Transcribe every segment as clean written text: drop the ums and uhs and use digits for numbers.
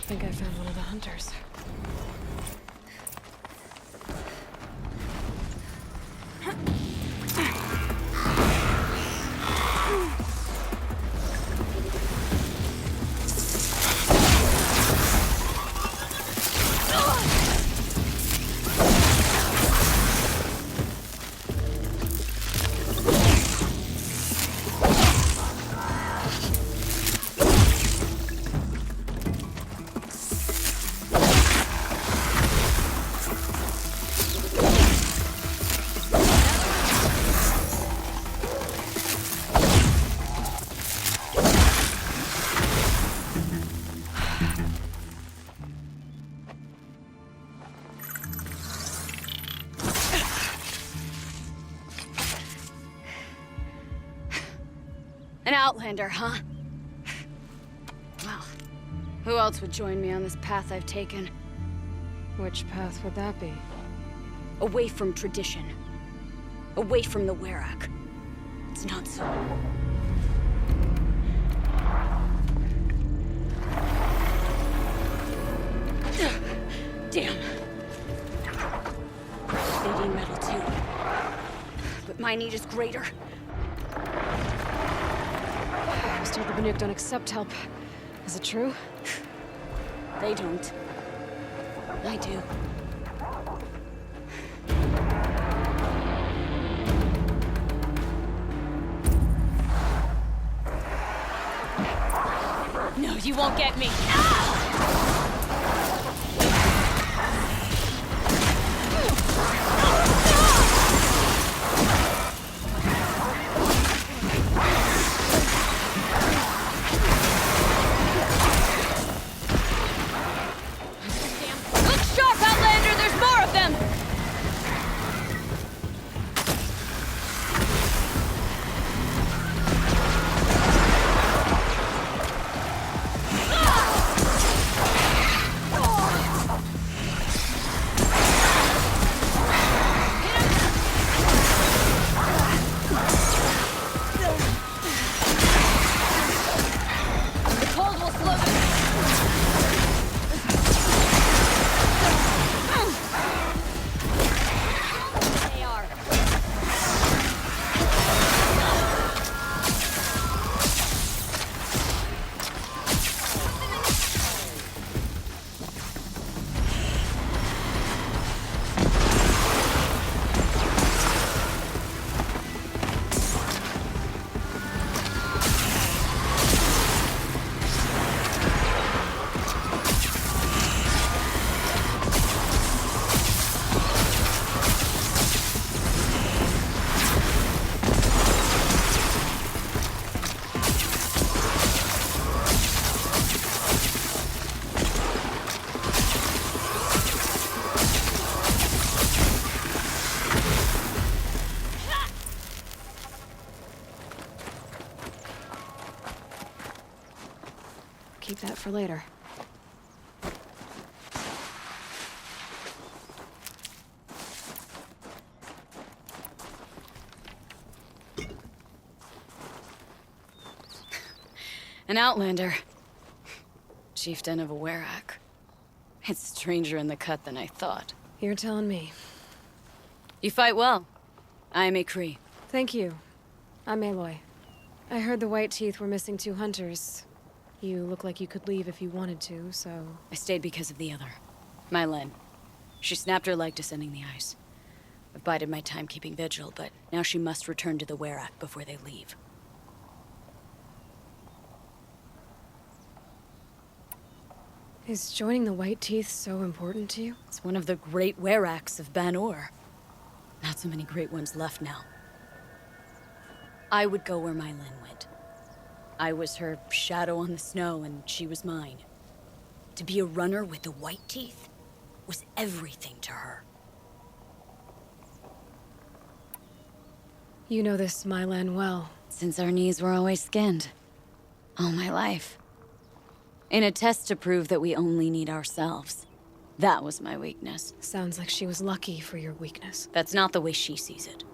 think I found one of the hunters. An outlander, huh? Well, who else would join me on this path I've taken? Which path would that be? Away from tradition. Away from the Werak. It's not so. Damn. They need metal too. But my need is greater. I was told the Banuk don't accept help. Is it true? They don't. I do. No, you won't get me. Look sharp, Outlander! There's more of them! The cold will slow them. They are. Keep that for later. An outlander. Chieftain of a Werak. It's stranger in the cut than I thought. You're telling me. You fight well. I am a Cree. Thank you. I'm Aloy. I heard the White Teeth were missing 2 hunters. You look like you could leave if you wanted to, so... I stayed because of the other. Mylen. She snapped her leg descending the ice. I've bided my time keeping vigil, but now she must return to the Werak before they leave. Is joining the White Teeth so important to you? It's one of the great Weraks of Ban-Or. Not so many great ones left now. I would go where Mylen went. I was her shadow on the snow, and she was mine. To be a runner with the White Teeth was everything to her. You know this Mylan well. Since our knees were always skinned. All my life. In a test to prove that we only need ourselves. That was my weakness. Sounds like she was lucky for your weakness. That's not the way she sees it.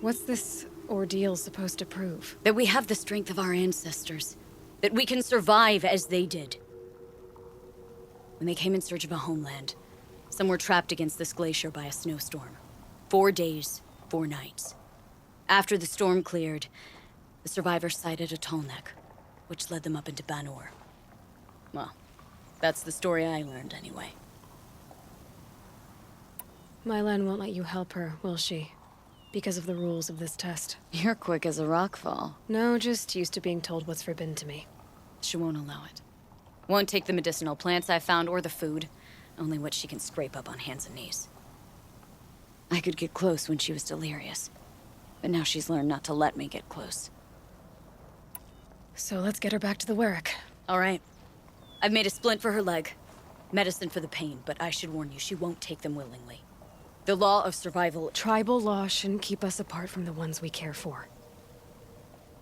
What's this ordeal supposed to prove? That we have the strength of our ancestors. That we can survive as they did. When they came in search of a homeland, some were trapped against this glacier by a snowstorm. 4 days, 4 nights. After the storm cleared, the survivors sighted a tall neck, which led them up into Banor. Well, that's the story I learned anyway. Mylen won't let you help her, will she? Because of the rules of this test. You're quick as a rockfall. No, just used to being told what's forbidden to me. She won't allow it. Won't take the medicinal plants I found or the food. Only what she can scrape up on hands and knees. I could get close when she was delirious. But now she's learned not to let me get close. So let's get her back to the Werrick. All right. I've made a splint for her leg. Medicine for the pain, but I should warn you, she won't take them willingly. The law of survival... Tribal law shouldn't keep us apart from the ones we care for.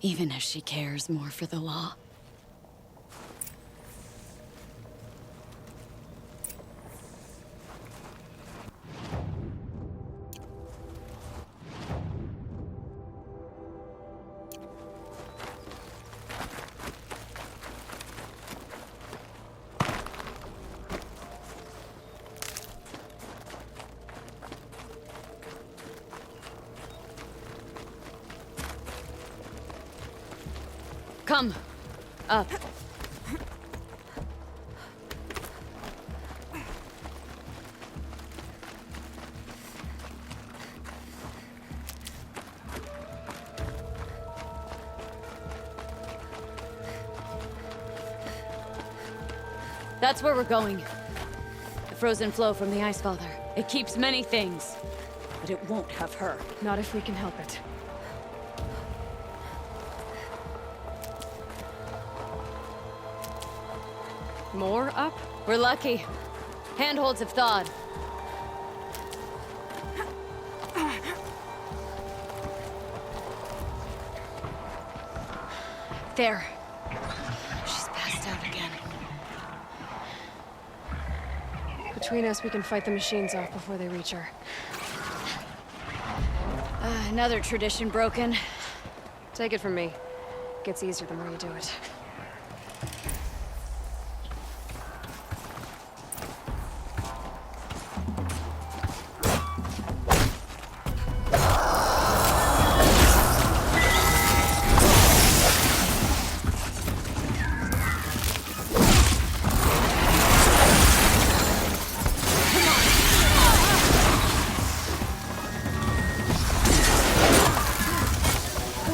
Even if she cares more for the law. Come. Up. That's where we're going. The frozen flow from the Ice Father. It keeps many things, but it won't have her. Not if we can help it. More up? We're lucky. Handholds have thawed. There. She's passed out again. Between us, we can fight the machines off before they reach her. Another tradition broken. Take it from me. Gets easier the more you do it.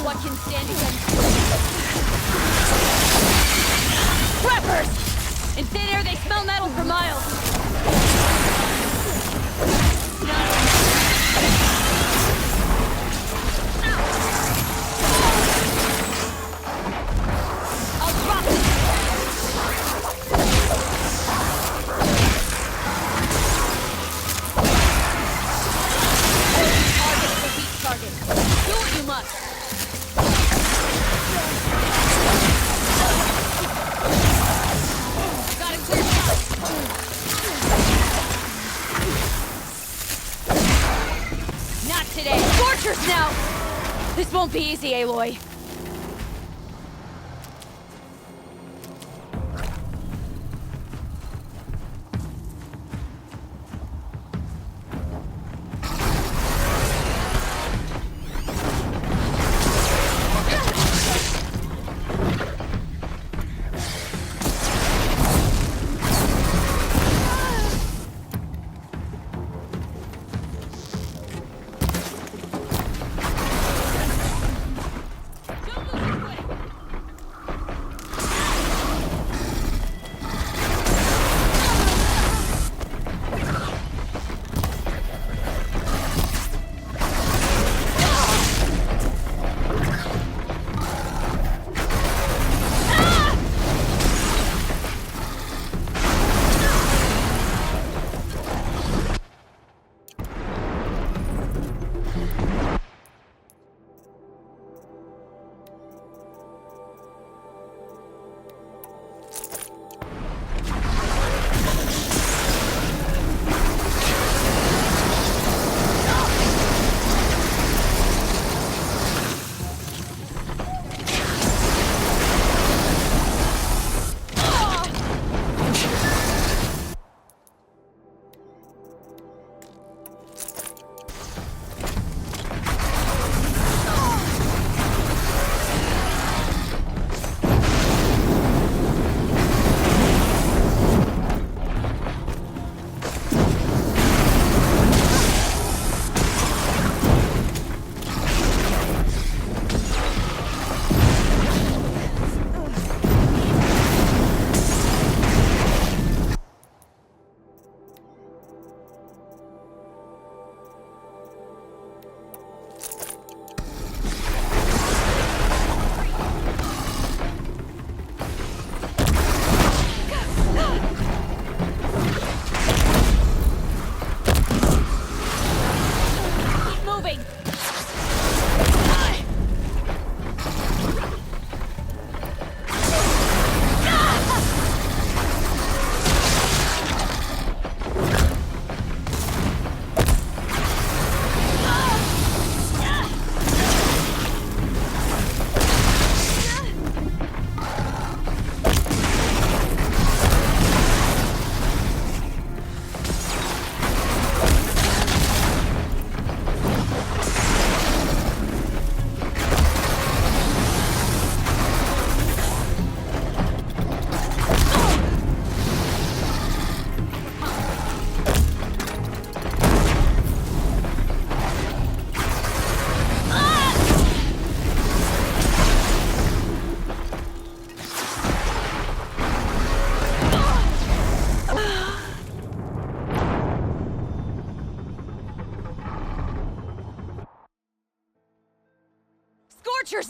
What can stand against Preppers! In thin air, they smell metal for miles. I'll drop it. Target is a weak target. Do what you must. Got a clear shot. Not today. Scorchers now! This won't be easy, Aloy.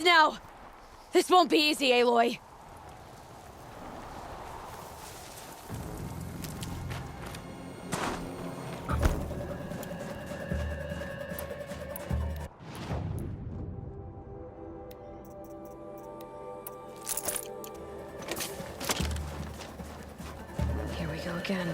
now! This won't be easy, Aloy. Here we go again.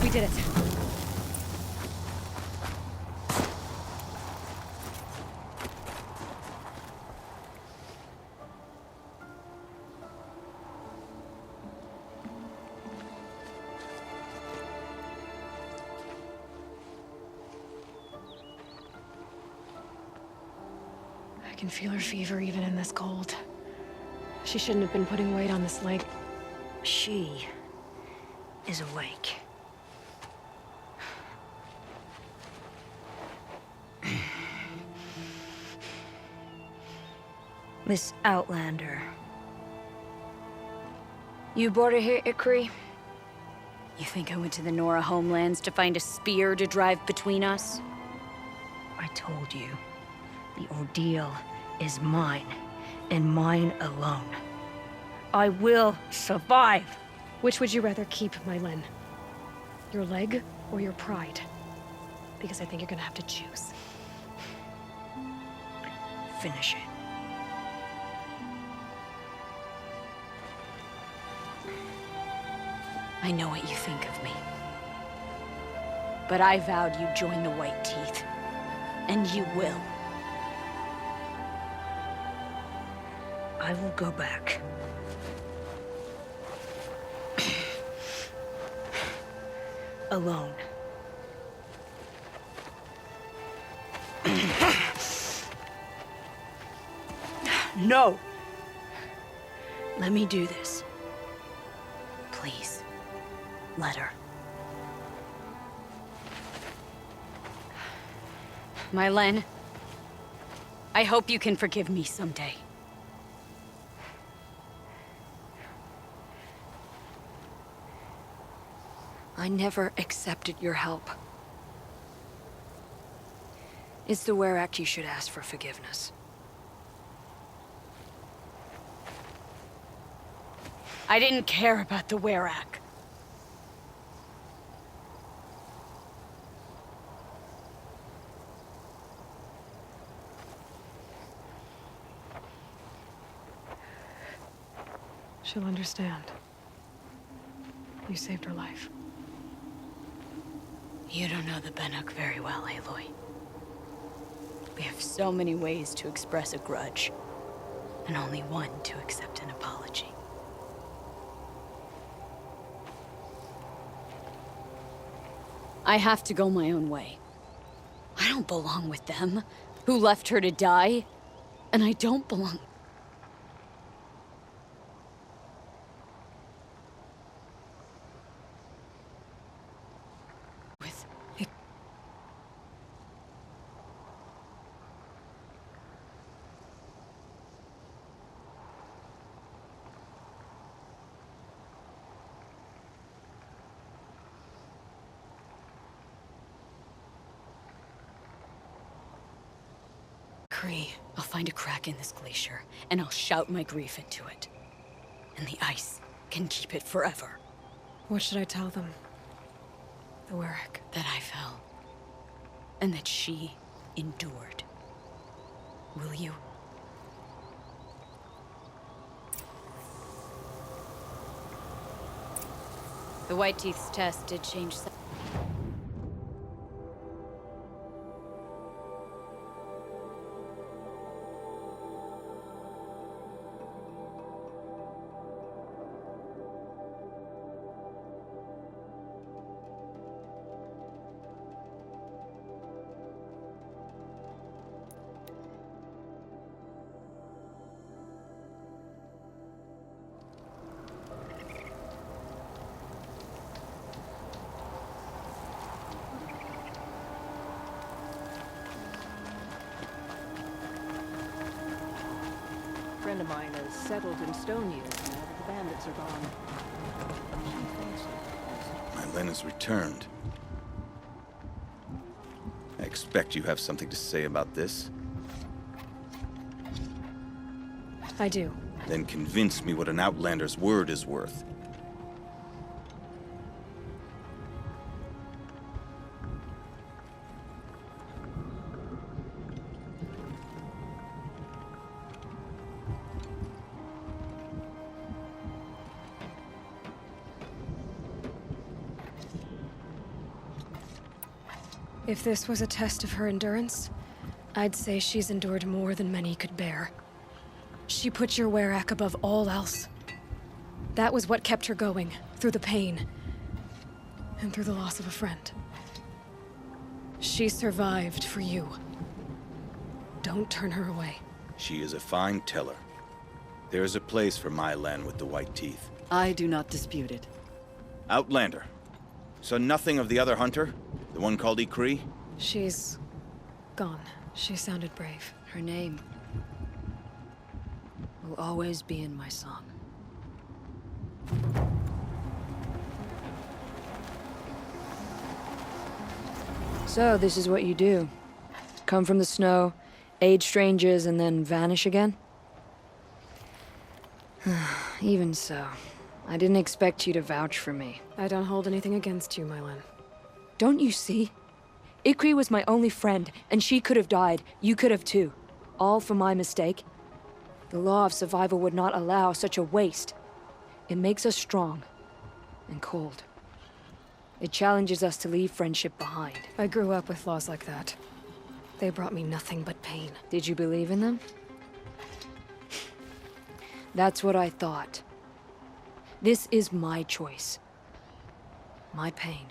We did it. I can feel her fever even in this cold. She shouldn't have been putting weight on this leg. She is awake. Miss Outlander. You brought her here, Ikri? You think I went to the Nora homelands to find a spear to drive between us? I told you. The ordeal is mine, and mine alone. I will survive. Which would you rather keep, Mylin? Your leg or your pride? Because I think you're gonna have to choose. Finish it. I know what you think of me. But I vowed you'd join the White Teeth. And you will. I will go back. Alone. No! Let me do this. Please, let her. Mylin, I hope you can forgive me someday. I never accepted your help. It's the Werak you should ask for forgiveness. I didn't care about the Werak. She'll understand. You saved her life. You don't know the Banuk very well, Aloy. We have so many ways to express a grudge, and only one to accept an apology. I have to go my own way. I don't belong with them, who left her to die, and I don't belong... Cree. I'll find a crack in this glacier, and I'll shout my grief into it. And the ice can keep it forever. What should I tell them? The Werak. That I fell. And that she endured. Will you? The White Teeth's test did change some. A friend of mine is settled in Stone Years now that the bandits are gone. My Len has returned. I expect you have something to say about this. I do. Then convince me what an Outlander's word is worth. If this was a test of her endurance, I'd say she's endured more than many could bear. She put your Werak above all else. That was what kept her going, through the pain, and through the loss of a friend. She survived for you. Don't turn her away. She is a fine teller. There is a place for my Len with the white teeth. I do not dispute it. Outlander. So nothing of the other hunter? The one called Cree? She's gone. She sounded brave. Her name will always be in my song. So, this is what you do. Come from the snow, aid strangers, and then vanish again? Even so, I didn't expect you to vouch for me. I don't hold anything against you, Mylan. Don't you see? Ikri was my only friend, and she could have died. You could have too. All for my mistake. The law of survival would not allow such a waste. It makes us strong and cold. It challenges us to leave friendship behind. I grew up with laws like that. They brought me nothing but pain. Did you believe in them? That's what I thought. This is my choice. My pain.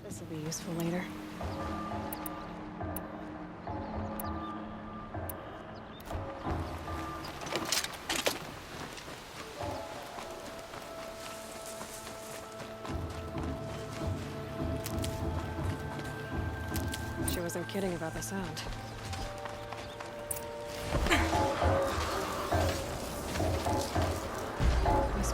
This will be useful later. She wasn't kidding about the sound. Must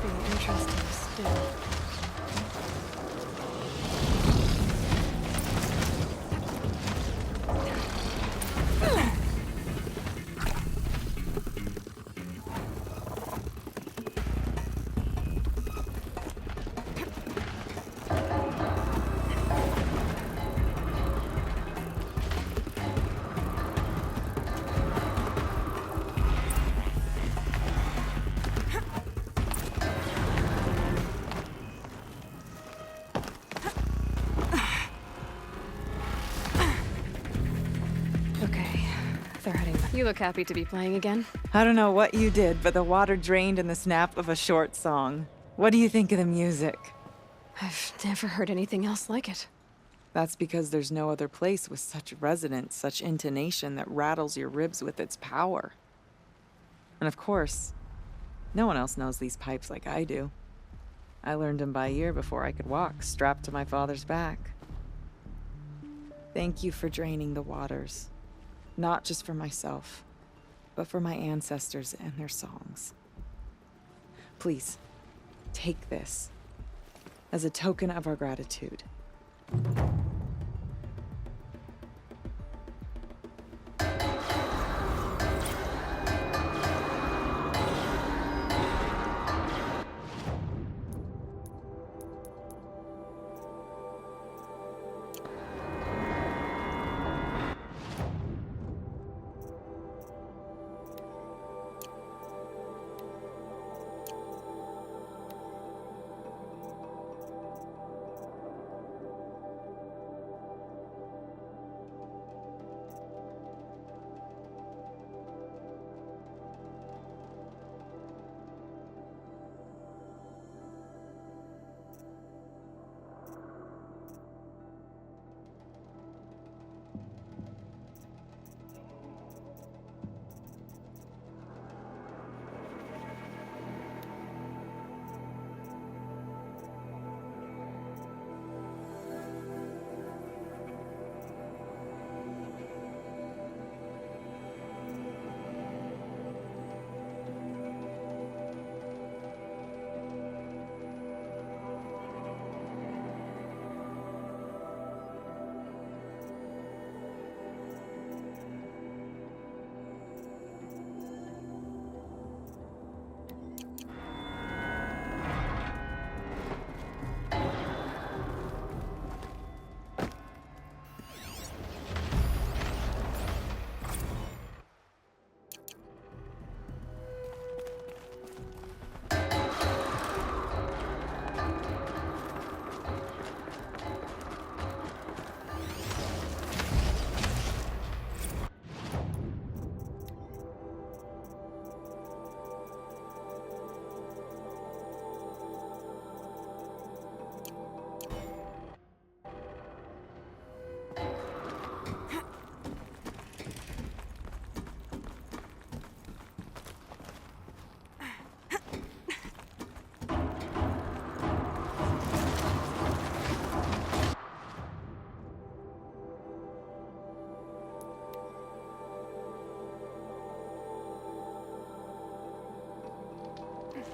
they're heading back. You look happy to be playing again. I don't know what you did, but the water drained in the snap of a short song. What do you think of the music? I've never heard anything else like it. That's because there's no other place with such resonance, such intonation that rattles your ribs with its power. And of course, no one else knows these pipes like I do. I learned them by ear before I could walk, strapped to my father's back. Thank you for draining the waters. Not just for myself, but for my ancestors and their songs. Please, take this as a token of our gratitude.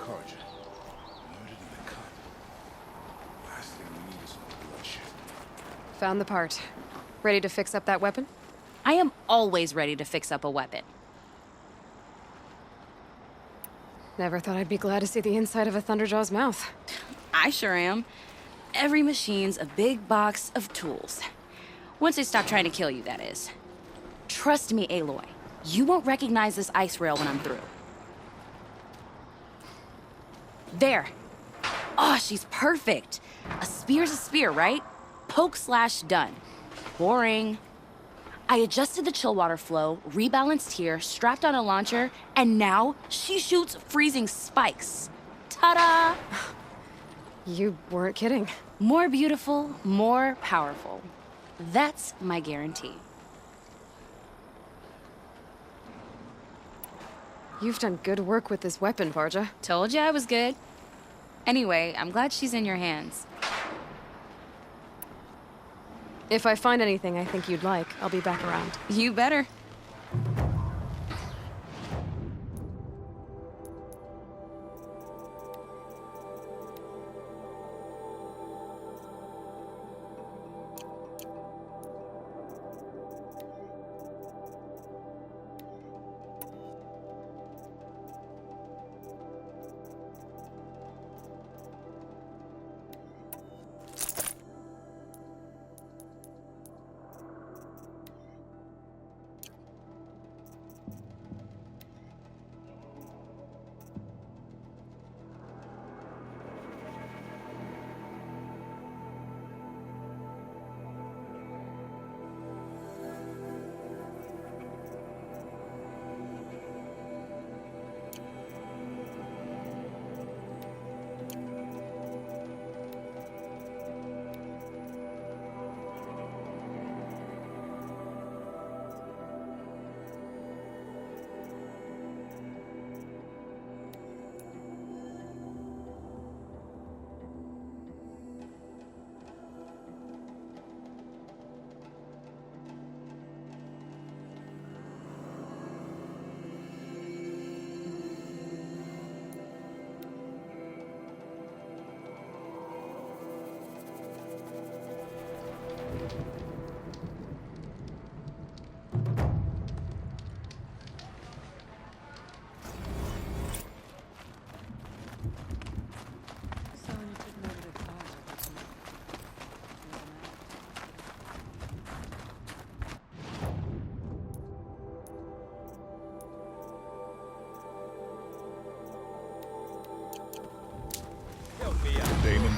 Carja. Murdered in the cut. Last thing we need is some bloodshed. Found the part. Ready to fix up that weapon? I am always ready to fix up a weapon. Never thought I'd be glad to see the inside of a Thunderjaw's mouth. I sure am. Every machine's a big box of tools. Once they stop trying to kill you, that is. Trust me, Aloy. You won't recognize this ice rail when I'm through. There. Oh, she's perfect. A spear's a spear, right? Poke slash done. Boring. I adjusted the chill water flow, rebalanced here, strapped on a launcher, and now she shoots freezing spikes. Ta-da! You weren't kidding. More beautiful, more powerful. That's my guarantee. You've done good work with this weapon, Varja. Told you I was good. Anyway, I'm glad she's in your hands. If I find anything I think you'd like, I'll be back around. You better.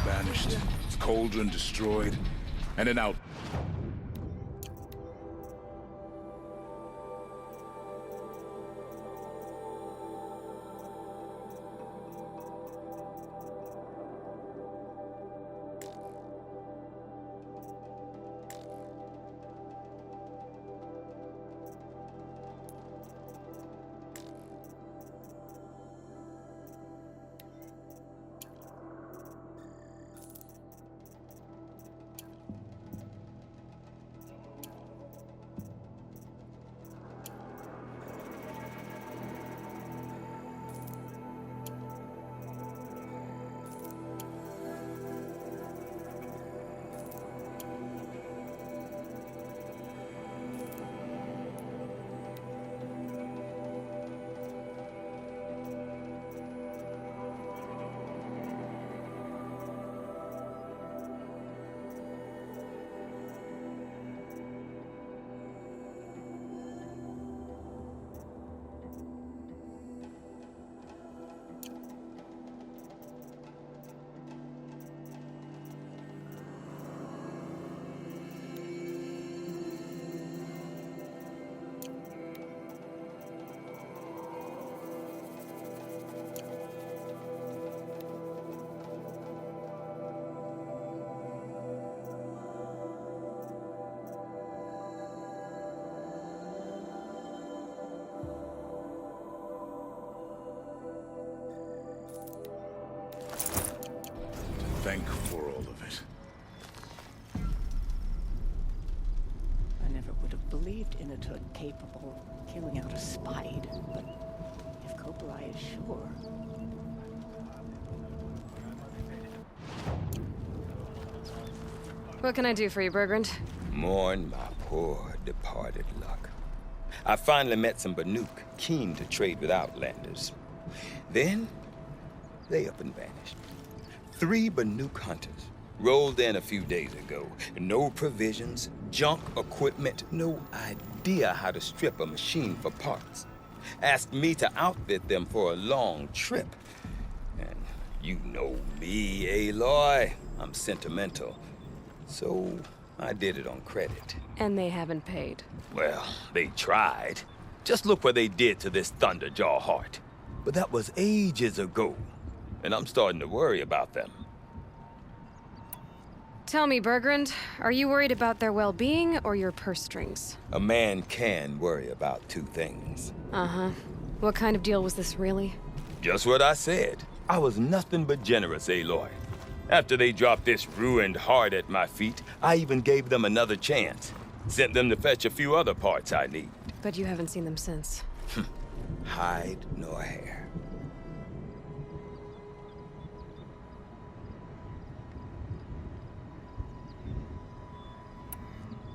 banished, its cauldron destroyed, and an out. Thank for all of it. I never would have believed Inatud capable of killing out a Spide, but if Kopalai is sure... What can I do for you, Bergrand? Mourn my poor departed luck. I finally met some Banuk keen to trade with Outlanders. Then, they up and vanished. 3 Banuk hunters rolled in a few days ago. No provisions, junk equipment, no idea how to strip a machine for parts. Asked me to outfit them for a long trip. And you know me, Aloy. I'm sentimental. So I did it on credit. And they haven't paid. Well, they tried. Just look what they did to this Thunderjaw heart. But that was ages ago. And I'm starting to worry about them. Tell me, Bergrand, are you worried about their well-being or your purse strings? A man can worry about 2 things. Uh-huh. What kind of deal was this, really? Just what I said. I was nothing but generous, Aloy. After they dropped this ruined heart at my feet, I even gave them another chance. Sent them to fetch a few other parts I need. But you haven't seen them since. Hide nor hair.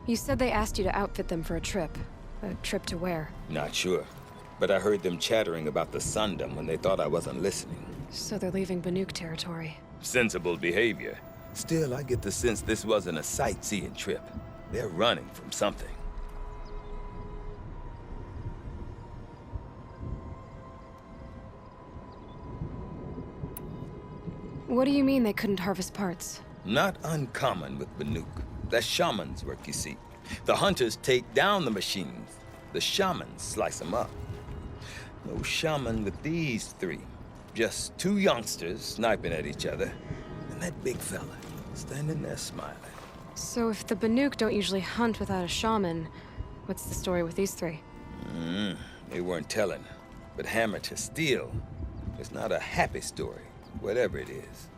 You said they asked you to outfit them for a trip. A trip to where? Not sure. But I heard them chattering about the Sundom when they thought I wasn't listening. So they're leaving Banuk territory. Sensible behavior. Still, I get the sense this wasn't a sightseeing trip. They're running from something. What do you mean they couldn't harvest parts? Not uncommon with Banuk. That's shaman's work, you see. The hunters take down the machines. The shamans slice them up. No shaman with these 3. Just 2 youngsters sniping at each other. And that big fella standing there smiling. So if the Banuk don't usually hunt without a shaman, what's the story with these 3? They weren't telling. But hammer to steel. It's not a happy story, whatever it is.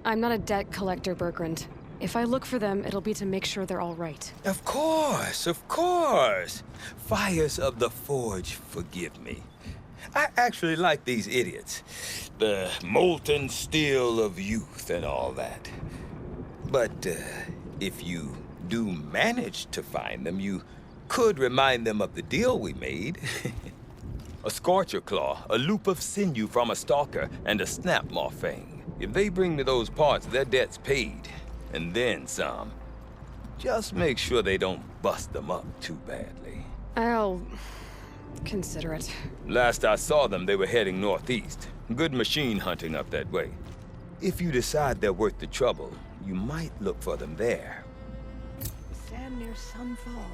I'm not a debt collector, Bergrand. If I look for them, it'll be to make sure they're all right. Of course, of course. Fires of the Forge, forgive me. I actually like these idiots. The molten steel of youth and all that. But if you do manage to find them, you could remind them of the deal we made. A Scorcher Claw, a loop of sinew from a stalker, and a Snapmaw Fang. If they bring me those parts, their debt's paid. And then some. Just make sure they don't bust them up too badly. I'll consider it. Last I saw them, they were heading northeast. Good machine hunting up that way. If you decide they're worth the trouble, you might look for them there. The sand near Sunfall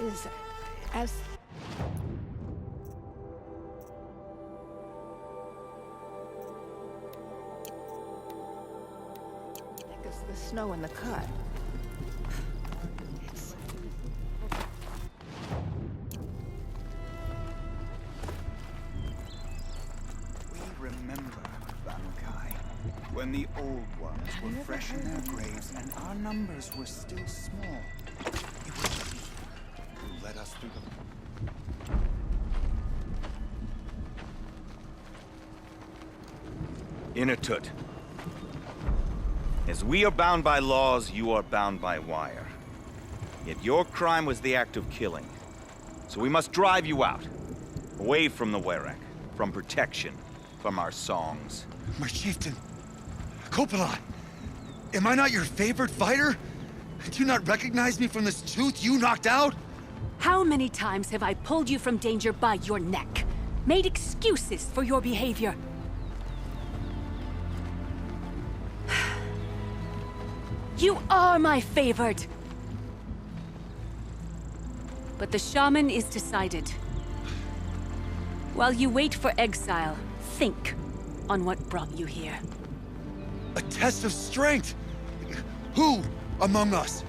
is as... thick as the snow in the cut. It's... We remember, Bankai, when the old ones were fresh in their graves and our numbers were still small. It was she who led us through the... Inatut. As we are bound by laws, you are bound by wire. Yet your crime was the act of killing. So we must drive you out. Away from the Werak, from protection, from our songs. My chieftain, Copeland, am I not your favorite fighter? Do you not recognize me from this tooth you knocked out? How many times have I pulled you from danger by your neck? Made excuses for your behavior? You are my favorite! But the shaman is decided. While you wait for exile, think on what brought you here. A test of strength! Who among us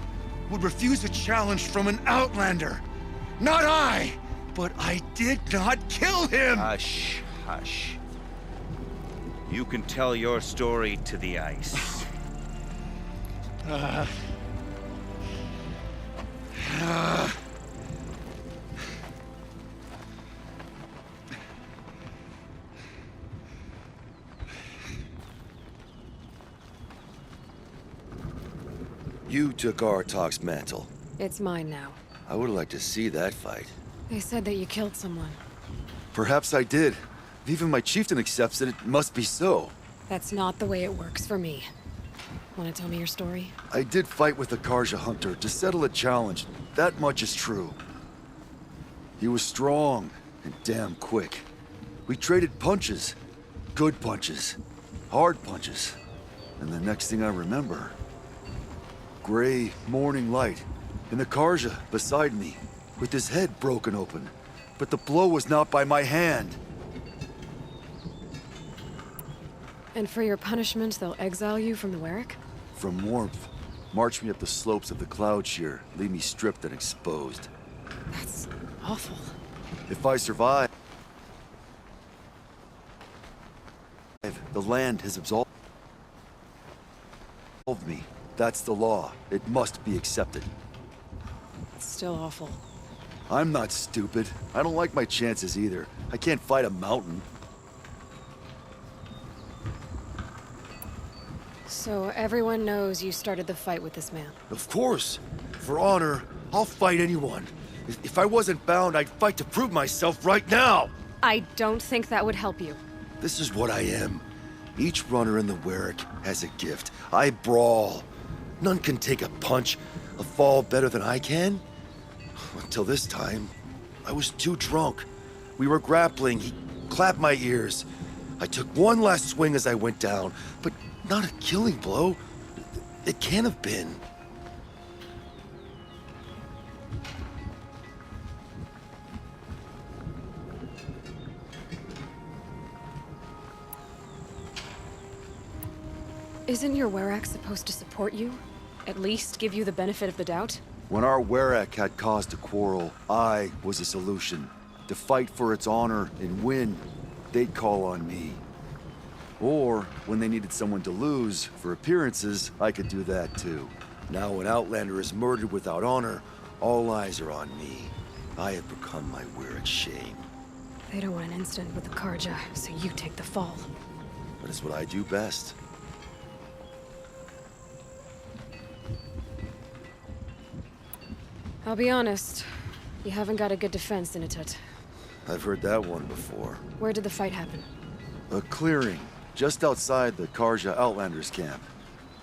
would refuse a challenge from an outlander? Not I! But I did not kill him! Hush, hush. You can tell your story to the ice. You took Artok's mantle. It's mine now. I would like to see that fight. They said that you killed someone. Perhaps I did. If even my chieftain accepts it, it must be so. That's not the way it works for me. Want to tell me your story? I did fight with the Karja hunter to settle a challenge. That much is true. He was strong and damn quick. We traded punches. Good punches. Hard punches. And the next thing I remember... gray morning light, and the Karja beside me, with his head broken open. But the blow was not by my hand. And for your punishment, they'll exile you from the Werak? From warmth, march me up the slopes of the cloud shear, leave me stripped and exposed. That's awful. If I survive, the land has absolved me. That's the law. It must be accepted. It's still awful. I'm not stupid. I don't like my chances either. I can't fight a mountain. So everyone knows you started the fight with this man? Of course. For honor, I'll fight anyone. If I wasn't bound, I'd fight to prove myself right now! I don't think that would help you. This is what I am. Each runner in the Werak has a gift. I brawl. None can take a punch, a fall better than I can. Until this time, I was too drunk. We were grappling. He clapped my ears. I took one last swing as I went down, but not a killing blow. It can't have been. Isn't your Werak supposed to support you? At least give you the benefit of the doubt? When our Werak had cause to quarrel, I was a solution. To fight for its honor and win, they'd call on me. Or, when they needed someone to lose, for appearances, I could do that too. Now an Outlander is murdered without honor, all eyes are on me. I have become my Werak's shame. They don't want an incident with the Karja, so you take the fall. That is what I do best. I'll be honest, you haven't got a good defense, Inatut. I've heard that one before. Where did the fight happen? A clearing, just outside the Karja Outlanders camp.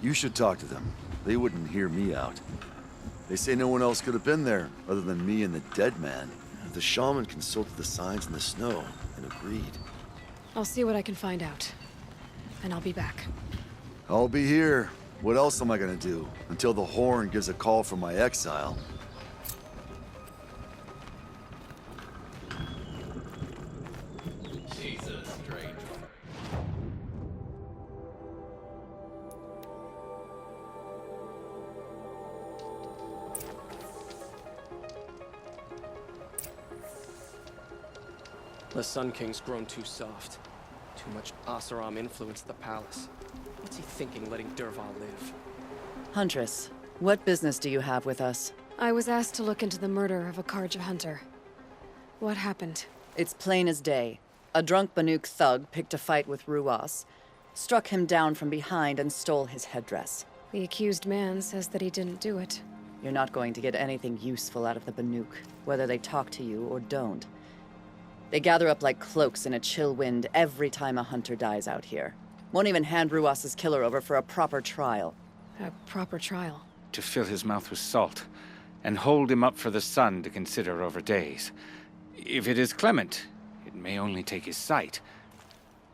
You should talk to them. They wouldn't hear me out. They say no one else could have been there, other than me and the dead man. The shaman consulted the signs in the snow and agreed. I'll see what I can find out. and I'll be back. I'll be here. What else am I gonna do? Until the Horn gives a call from my exile. The Sun King's grown too soft. Too much Asaram influenced the palace. What's he thinking, letting Dervahl live? Huntress, what business do you have with us? I was asked to look into the murder of a Karja hunter. What happened? It's plain as day. A drunk Banuk thug picked a fight with Ruas, struck him down from behind and stole his headdress. The accused man says that he didn't do it. You're not going to get anything useful out of the Banuk, whether they talk to you or don't. They gather up like cloaks in a chill wind every time a hunter dies out here. Won't even hand Ruas's killer over for a proper trial. A proper trial? To fill his mouth with salt, and hold him up for the sun to consider over days. If it is clement, it may only take his sight,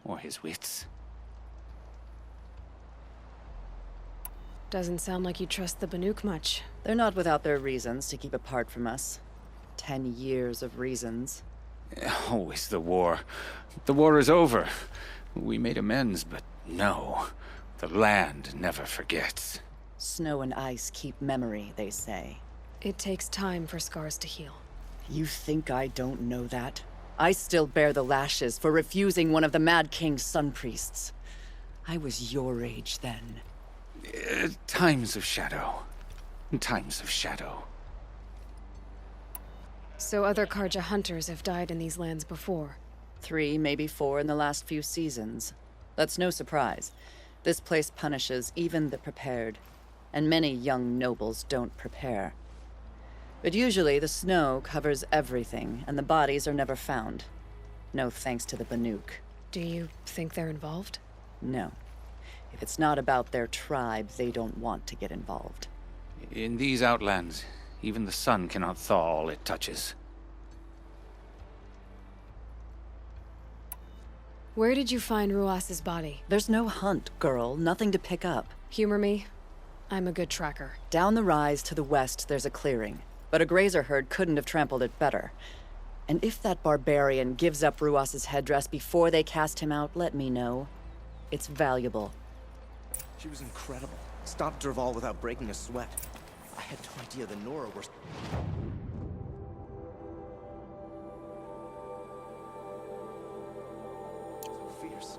or his wits. Doesn't sound like you trust the Banuk much. They're not without their reasons to keep apart from us. 10 years of reasons. Always the war. The war is over. We made amends, but no. The land never forgets. Snow and ice keep memory, they say. It takes time for scars to heal. You think I don't know that? I still bear the lashes for refusing one of the Mad King's sun priests. I was your age then. Times of shadow. Times of shadow. So other Karja hunters have died in these lands before? 3, maybe 4 in the last few seasons. That's no surprise. This place punishes even the prepared, and many young nobles don't prepare. But usually the snow covers everything, and the bodies are never found. No thanks to the Banuk. Do you think they're involved? No. If it's not about their tribe, they don't want to get involved. In these outlands, even the sun cannot thaw all it touches. Where did you find Ruas's body? There's no hunt, girl. Nothing to pick up. Humor me. I'm a good tracker. Down the rise to the west, there's a clearing. But a grazer herd couldn't have trampled it better. And if that barbarian gives up Ruas's headdress before they cast him out, let me know. It's valuable. She was incredible. Stopped Dervahl without breaking a sweat. I had no idea the Nora were... so fierce.